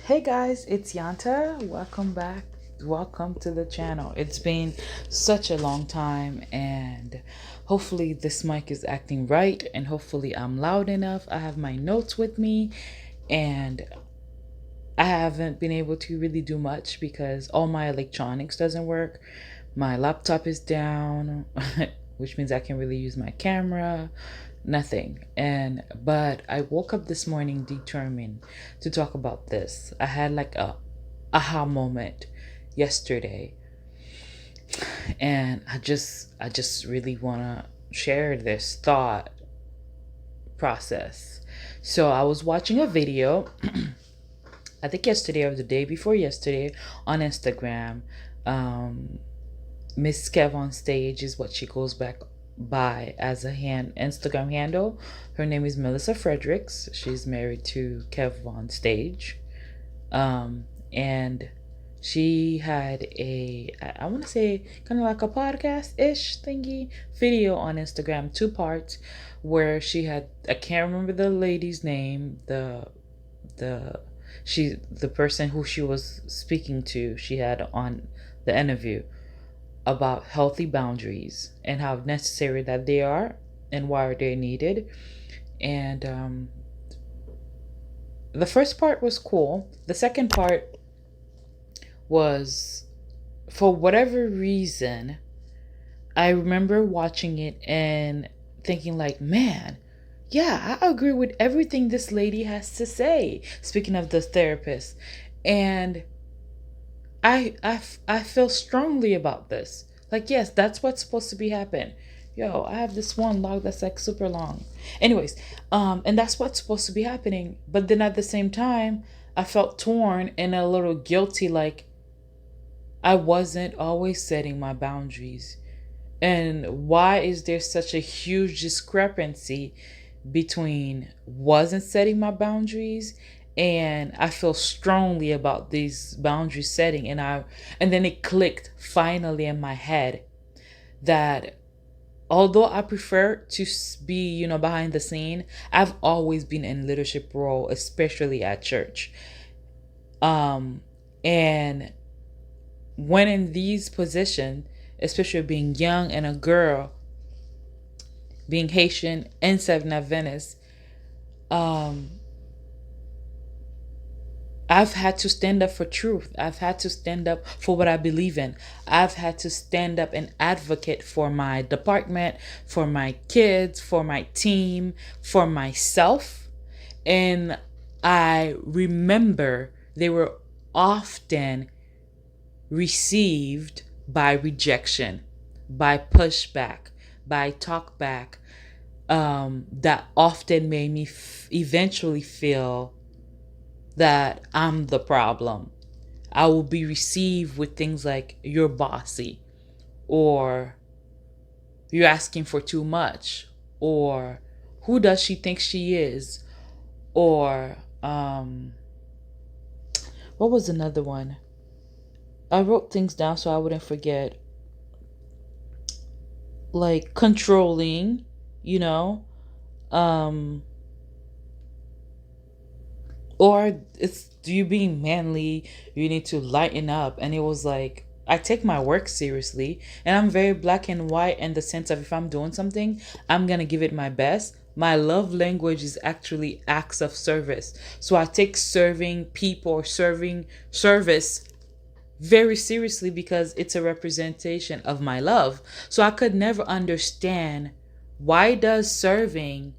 Hey guys, it's Yanta. Welcome back. Welcome to the channel. It's been such a long time, and hopefully this mic is acting right, and hopefully I'm loud enough. I have my notes with me, and I haven't been able to really do much because all my electronics doesn't work. My laptop is down, which means I can't really use my camera, nothing. But I woke up this morning determined to talk about this. I had like a aha moment yesterday, and I just really want to share this thought process. So I was watching a video I think yesterday or the day before yesterday on Instagram. Miss Kev on Stage is what she goes back by as a Instagram handle. Her name is Melissa Fredericks. She's married to Kev on Stage. And she had I want to say kind of like a podcast-ish thingy video on Instagram, two parts, where she had, I can't remember the lady's name, the the person who she was speaking to, she had on the interview about healthy boundaries and how necessary that they are and why they're needed. And the first part was cool. The second part was, for whatever reason, I remember watching it and thinking like, man, yeah, I agree with everything this lady has to say. Speaking of the therapist, and I feel strongly about this. Like, yes, that's what's supposed to be happening. Yo, I have this one log that's like super long. Anyways, and that's what's supposed to be happening. But then at the same time, I felt torn and a little guilty, like I wasn't always setting my boundaries. And why is there such a huge discrepancy between wasn't setting my boundaries and I feel strongly about these boundary setting, and then it clicked finally in my head that although I prefer to be, behind the scene, I've always been in leadership role, especially at church. And when in these positions, especially being young and a girl, being Haitian and Seven Adventist, um, I've had to stand up for truth. I've had to stand up for what I believe in. I've had to stand up and advocate for my department, for my kids, for my team, for myself. And I remember they were often received by rejection, by pushback, by talkback, that often made me eventually feel that I'm the problem. I will be received with things like, you're bossy, or you're asking for too much, or who does she think she is, or what was another one? I wrote things down so I wouldn't forget. Like controlling, you know, um, or it's you being manly, you need to lighten up. And it was like, I take my work seriously, and I'm very black and white in the sense of, if I'm doing something, I'm gonna give it my best. My love language is actually acts of service, so I take serving people or serving service very seriously because it's a representation of my love. So I could never understand, why does serving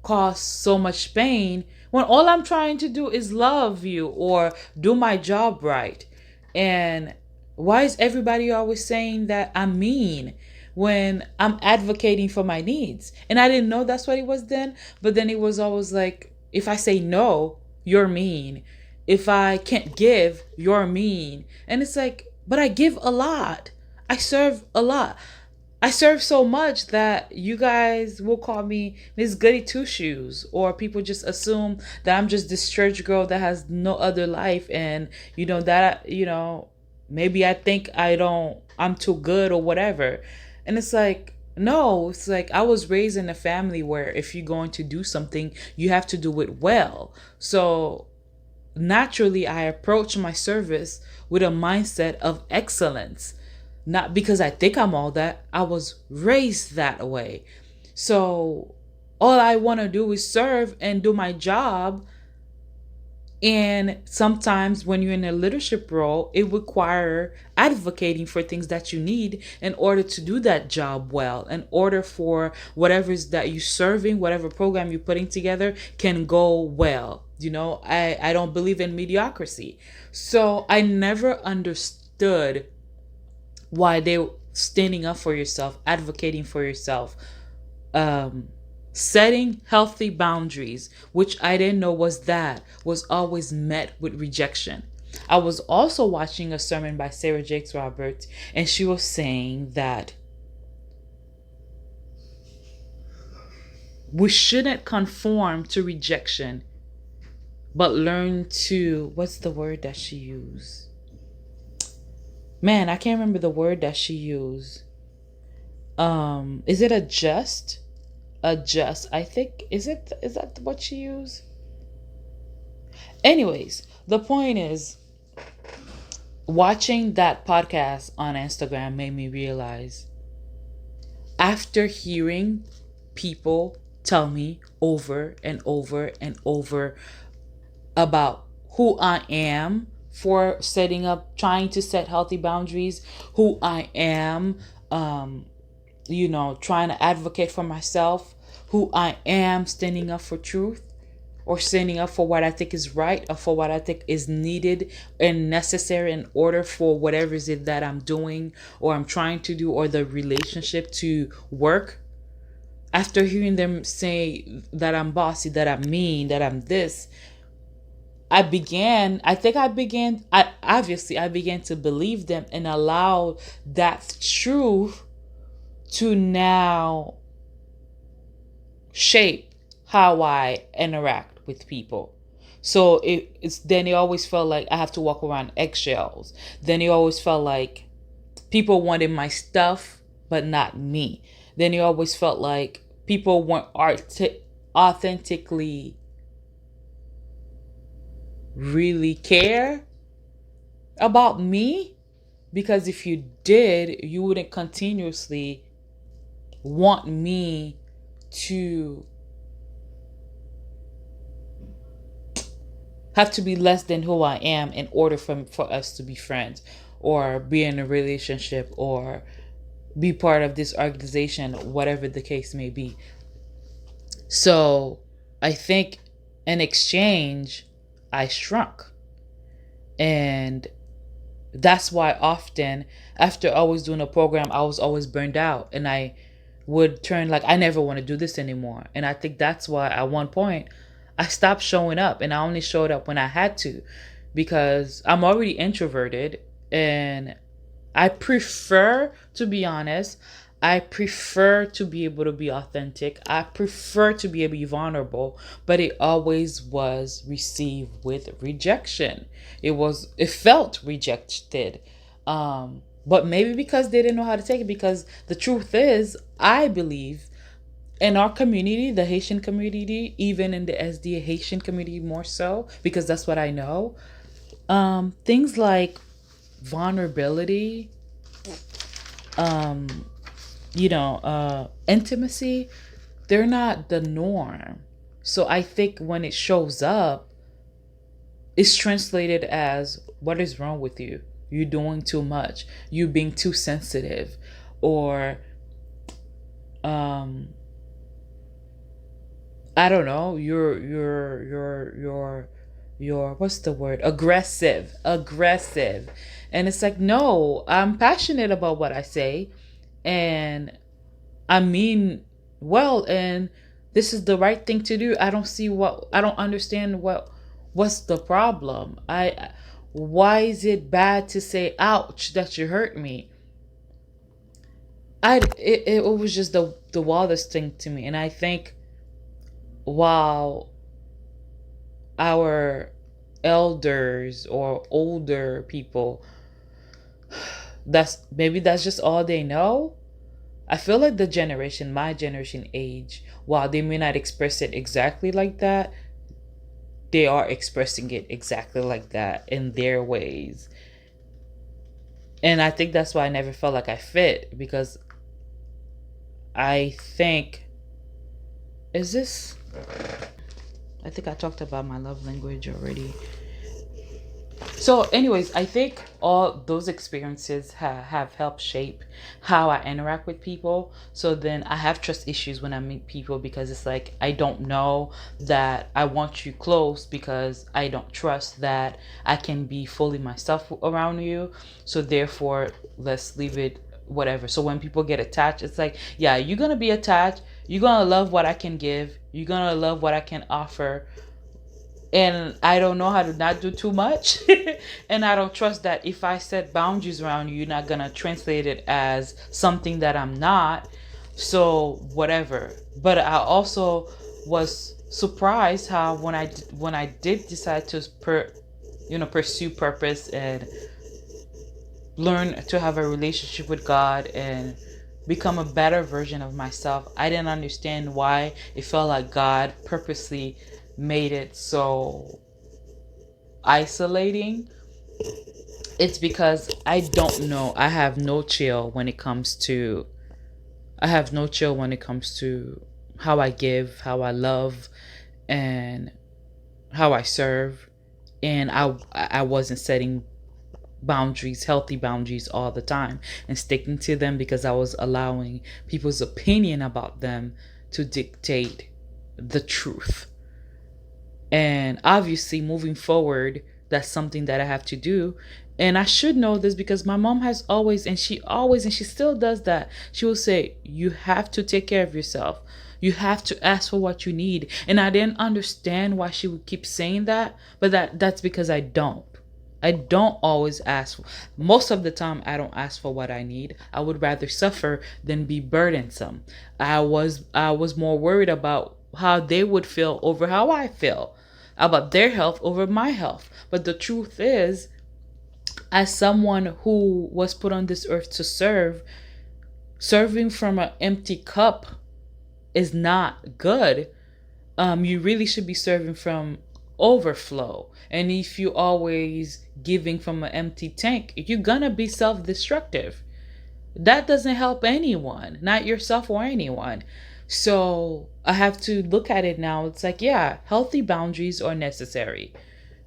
cause so much pain when all I'm trying to do is love you or do my job right? And why is everybody always saying that I'm mean when I'm advocating for my needs? And I didn't know that's what it was then, but then it was always like, if I say no, you're mean. If I can't give, you're mean. And it's like, but I give a lot. I serve a lot. I serve so much that you guys will call me Miss Goody Two Shoes, or people just assume that I'm just this church girl that has no other life, and maybe I think I'm too good or whatever. And it's like, no, it's like, I was raised in a family where if you're going to do something, you have to do it well. So naturally I approach my service with a mindset of excellence. Not because I think I'm all that, I was raised that way. So all I want to do is serve and do my job. And sometimes when you're in a leadership role, it require advocating for things that you need in order to do that job well, in order for whatever is that you're serving, whatever program you're putting together can go well. I don't believe in mediocrity. So I never understood why they standing up for yourself, advocating for yourself, um, setting healthy boundaries, which I didn't know was always met with rejection. I was also watching a sermon by Sarah Jakes Roberts, and she was saying that we shouldn't conform to rejection, but learn to, what's the word that she used? Man, I can't remember the word that she used. Is it adjust? Adjust. I think is that what she used? Anyways, the point is, watching that podcast on Instagram made me realize, after hearing people tell me over and over and over about who I am for setting up, trying to set healthy boundaries, who I am, trying to advocate for myself, who I am standing up for truth, or standing up for what I think is right, or for what I think is needed and necessary in order for whatever is it that I'm doing or I'm trying to do, or the relationship to work. After hearing them say that I'm bossy, that I'm mean, that I'm this, I began to believe them and allow that truth to now shape how I interact with people. So it always felt like I have to walk around eggshells. Then it always felt like people wanted my stuff, but not me. Then it always felt like people weren't authentically really care about me, because if you did, you wouldn't continuously want me to have to be less than who I am in order for us to be friends or be in a relationship or be part of this organization, whatever the case may be. So I think in exchange, I shrunk. And that's why often after always doing a program, I was always burned out, and I would turn like, I never want to do this anymore. And I think that's why at one point I stopped showing up, and I only showed up when I had to, because I'm already introverted and I prefer to be honest. I prefer to be able to be authentic. I prefer to be able to be vulnerable, but it always was received with rejection. It felt rejected. But maybe because they didn't know how to take it, because the truth is, I believe in our community, the Haitian community, even in the SDA Haitian community more so, because that's what I know. Things like vulnerability, um, intimacy, they're not the norm. So I think when it shows up, it's translated as, what is wrong with you? You're doing too much. You being too sensitive, or um, I don't know. You're what's the word? Aggressive, and it's like, no, I'm passionate about what I say, and I mean well, and this is the right thing to do. I don't understand what's the problem. Why is it bad to say ouch that you hurt me? It was just the wildest thing to me. And I think while our elders or older people, that's just all they know. I feel like my generation age, while they may not express it exactly like that, they are expressing it exactly like that in their ways. And I think that's why I never felt like I fit, because I think, is this, I think I talked about my love language already. So, anyways, I think all those experiences have helped shape how I interact with people. So then I have trust issues when I meet people, because it's like I don't know that I want you close because I don't trust that I can be fully myself around you. So therefore, let's leave it whatever. So when people get attached, it's like, yeah, you're going to be attached. You're going to love what I can give. You're going to love what I can offer, and I don't know how to not do too much. And I don't trust that if I set boundaries around you, you're not gonna translate it as something that I'm not. So whatever. But I also was surprised how when I did decide to pursue purpose and learn to have a relationship with God and become a better version of myself, I didn't understand why it felt like God purposely made it so isolating. It's because I don't know. I have no chill when it comes to how I give, how I love, and how I serve. And I wasn't setting boundaries, healthy boundaries all the time and sticking to them, because I was allowing people's opinion about them to dictate the truth. And obviously, moving forward, that's something that I have to do. And I should know this because my mom has always, and she still does that. She will say, you have to take care of yourself. You have to ask for what you need. And I didn't understand why she would keep saying that, but that's because I don't. I don't always ask. Most of the time, I don't ask for what I need. I would rather suffer than be burdensome. I was more worried about how they would feel over how I feel, about their health over my health. But the truth is, as someone who was put on this earth to serve, serving from an empty cup is not good. You really should be serving from overflow. And if you always giving from an empty tank, you're gonna be self-destructive. That doesn't help anyone, not yourself or anyone. So I have to look at it now. It's like, yeah, healthy boundaries are necessary.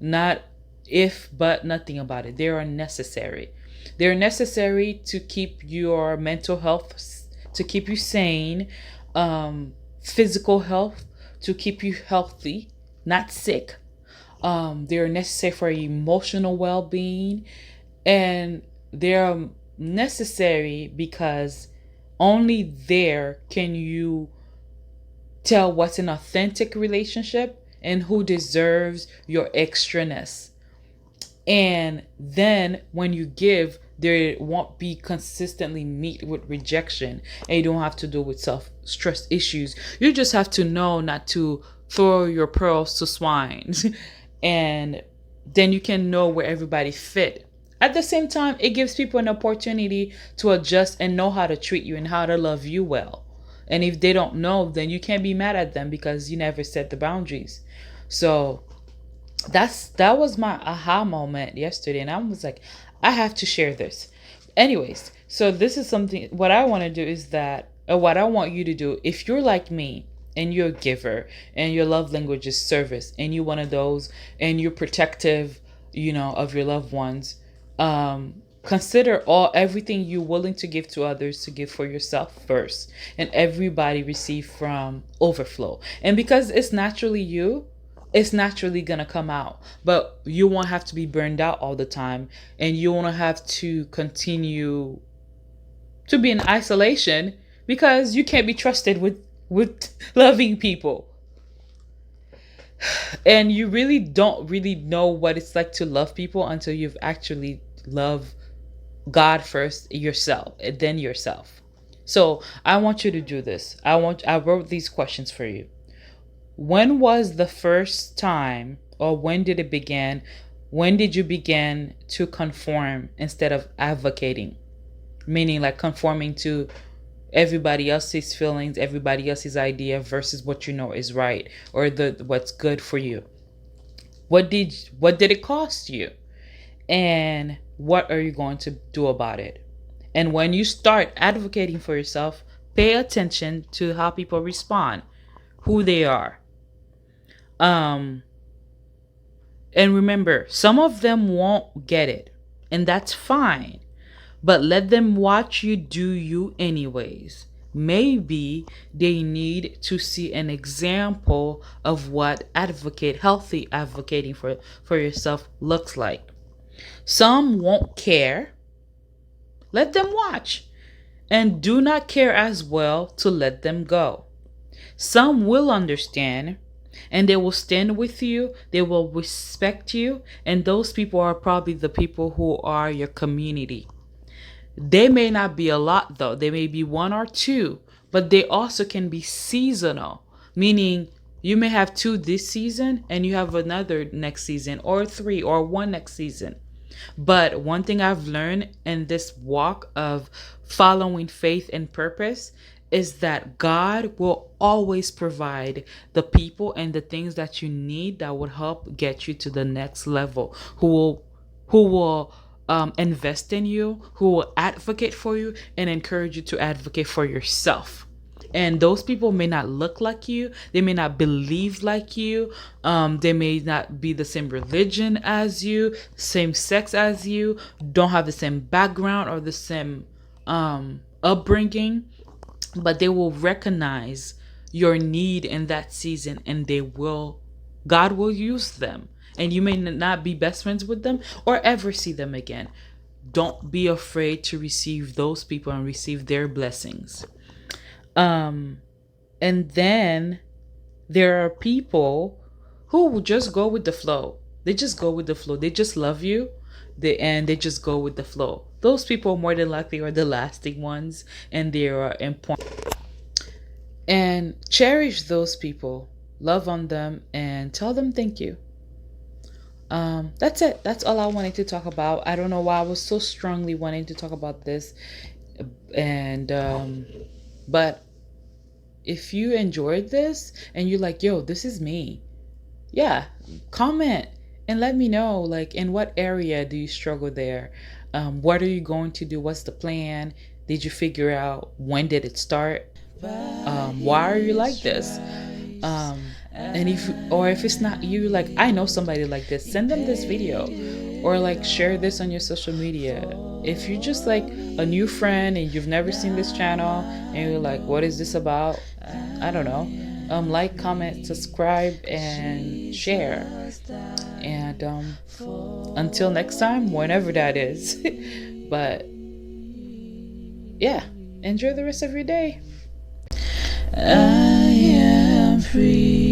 Not if, but nothing about it. They are necessary. They're necessary to keep your mental health, to keep you sane, physical health, to keep you healthy, not sick. They're necessary for emotional well being, and they're necessary because only there can you tell what's an authentic relationship and who deserves your extraness. And then when you give, there won't be consistently meet with rejection, and you don't have to deal with self stress issues. You just have to know not to throw your pearls to swines. And then you can know where everybody fit. At the same time, it gives people an opportunity to adjust and know how to treat you and how to love you well. And if they don't know, then you can't be mad at them because you never set the boundaries. So that was my aha moment yesterday, and I was like, I have to share this. Anyways, so this is something, what I want to do is that, or what I want you to do, if you're like me and you're a giver and your love language is service and you're one of those and you're protective, of your loved ones, consider everything you're willing to give to others to give for yourself first, and everybody receive from overflow. And because it's naturally you, it's naturally gonna come out. But you won't have to be burned out all the time, and you won't have to continue to be in isolation because you can't be trusted with loving people. And you really don't really know what it's like to love people until you've actually loved God first, yourself, and then yourself. So I want you to do this. I wrote these questions for you. When was the first time, or when did it begin? When did you begin to conform instead of advocating? Meaning like conforming to everybody else's feelings, everybody else's idea versus what you know is right, or the what's good for you. What did it cost you? And what are you going to do about it? And when you start advocating for yourself, pay attention to how people respond, who they are. Um and remember, some of them won't get it, and that's fine. But let them watch you do you anyways. Maybe they need to see an example of what healthy advocating for yourself looks like. Some won't care. Let them watch. And do not care as well to let them go. Some will understand and they will stand with you, they will respect you, and those people are probably the people who are your community. They may not be a lot though, they may be one or two, but they also can be seasonal, meaning you may have two this season and you have another next season, or three, or one next season. But one thing I've learned in this walk of following faith and purpose is that God will always provide the people and the things that you need that would help get you to the next level. Who will invest in you, who will advocate for you and encourage you to advocate for yourself. And those people may not look like you, they may not believe like you, they may not be the same religion as you, same sex as you, don't have the same background or the same upbringing, but they will recognize your need in that season, and God will use them. And you may not be best friends with them or ever see them again. Don't be afraid to receive those people and receive their blessings. Um, and then there are people who will just go with the flow. They just go with the flow. They just love you. They just go with the flow. Those people more than likely are the lasting ones, and they are important. And cherish those people. Love on them and tell them thank you. That's it. That's all I wanted to talk about. I don't know why I was so strongly wanting to talk about this. And but if you enjoyed this and you're like, yo, this is me, yeah, comment and let me know, like, in what area do you struggle there? What are you going to do? What's the plan? Did you figure out when did it start? Why are you like this? And if it's not you, like, I know somebody like this, send them this video, or like share this on your social media. If you're just like a new friend and you've never seen this channel and you're like, what is this about? I don't know. Like, comment, subscribe, and share. And until next time, whenever that is. But yeah, enjoy the rest of your day. I am free.